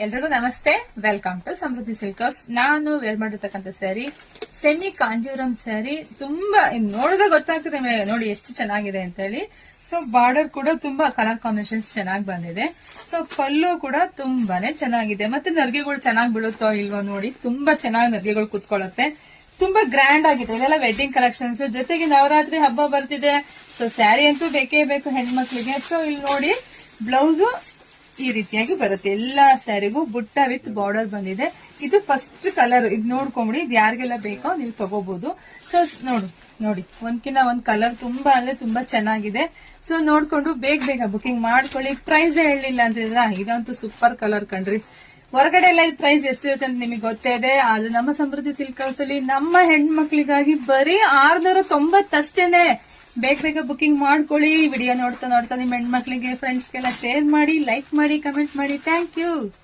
ಎಲ್ರಿಗೂ ನಮಸ್ತೆ. Welcome to Samruddhi silk house. ನಾನು ವೇರ್ ಮಾಡಿರ್ತಕ್ಕಂಥ ಸ್ಯಾರಿ ಸೆಮಿ ಕಾಂಜೀವರಂ ಸ್ಯಾರಿ. ತುಂಬಾ ನೋಡಿದ್ರೆ ಗೊತ್ತಾಗ್ತದೆ ನೋಡಿ ಎಷ್ಟು ಚೆನ್ನಾಗಿದೆ ಅಂತ ಹೇಳಿ. ಸೊ ಬಾರ್ಡರ್ ಕೂಡ ತುಂಬಾ ಕಲರ್ ಕಾಂಬಿನೇಷನ್ಸ್ ಚೆನ್ನಾಗಿ ಬಂದಿದೆ. ಸೊ ಪಲ್ಲು ಕೂಡ ತುಂಬಾನೇ ಚೆನ್ನಾಗಿದೆ. ಮತ್ತೆ ನರ್ಗೆಗಳು ಚೆನ್ನಾಗಿ ಬೀಳುತ್ತೋ ಇಲ್ವೋ ನೋಡಿ, ತುಂಬಾ ಚೆನ್ನಾಗಿ ನರ್ಗೆಗಳು ಕುತ್ಕೊಳ್ಳುತ್ತೆ. ತುಂಬಾ ಗ್ರ್ಯಾಂಡ್ ಆಗಿದೆ. ಇದೆಲ್ಲ ವೆಡ್ಡಿಂಗ್ ಕಲೆಕ್ಷನ್ಸ್, ಜೊತೆಗೆ ನವರಾತ್ರಿ ಹಬ್ಬ ಬರ್ತಿದೆ. ಸೊ ಸ್ಯಾರಿ ಅಂತೂ ಬೇಕೇ ಬೇಕು ಹೆಣ್ಮಕ್ಳಿಗೆ. ಸೊ ಇಲ್ಲಿ ನೋಡಿ ಬ್ಲೌಸು ಈ ರೀತಿಯಾಗಿ ಬರುತ್ತೆ. ಎಲ್ಲಾ ಸ್ಯಾರಿಗೂ ಬುಟ್ಟ ವಿತ್ ಬಾರ್ಡರ್ ಬಂದಿದೆ. ಇದು ಫಸ್ಟ್ ಕಲರ್. ಇದು ನೋಡ್ಕೊಂಬಿಡಿ, ಇದು ಯಾರಿಗೆಲ್ಲ ಬೇಕೋ ನೀವು ತಗೋಬಹುದು. ಸೊ ನೋಡಿ ಒಂದ್ಕಿಂತ ಒಂದ್ ಕಲರ್ ತುಂಬಾ ಅಂದ್ರೆ ತುಂಬಾ ಚೆನ್ನಾಗಿದೆ. ಸೊ ನೋಡ್ಕೊಂಡು ಬೇಗ ಬುಕಿಂಗ್ ಮಾಡ್ಕೊಳ್ಳಿ. ಪ್ರೈಸ್ ಹೇಳಿಲ್ಲ ಅಂತಿದ್ರ, ಇದಂತೂ ಸೂಪರ್ ಕಲರ್ ಕಣ್ರಿ. ಹೊರಗಡೆ ಎಲ್ಲ ಪ್ರೈಸ್ ಎಷ್ಟಿರುತ್ತೆ ಅಂತ ನಿಮಗೆ ಗೊತ್ತೇ ಇದೆ. ಅದು ನಮ್ಮ ಸಮೃದ್ಧಿ ಸಿಲ್ಕ್ ಹೌಸ್ ಅಲ್ಲಿ ನಮ್ಮ ಹೆಣ್ಮಕ್ಳಿಗಾಗಿ ಬರೀ 690 ಅಷ್ಟೇನೆ. ಬೇಗ ಬುಕಿಂಗ್ ಮಾಡ್ಕೊಳ್ಳಿ. ವಿಡಿಯೋ ನೋಡ್ತಾ ನಿಮ್ಮ ಹೆಣ್ಮಕ್ಳಿಗೆ ಫ್ರೆಂಡ್ಸ್ಗೆಲ್ಲ ಶೇರ್ ಮಾಡಿ, ಲೈಕ್ ಮಾಡಿ, ಕಮೆಂಟ್ ಮಾಡಿ. Thank you.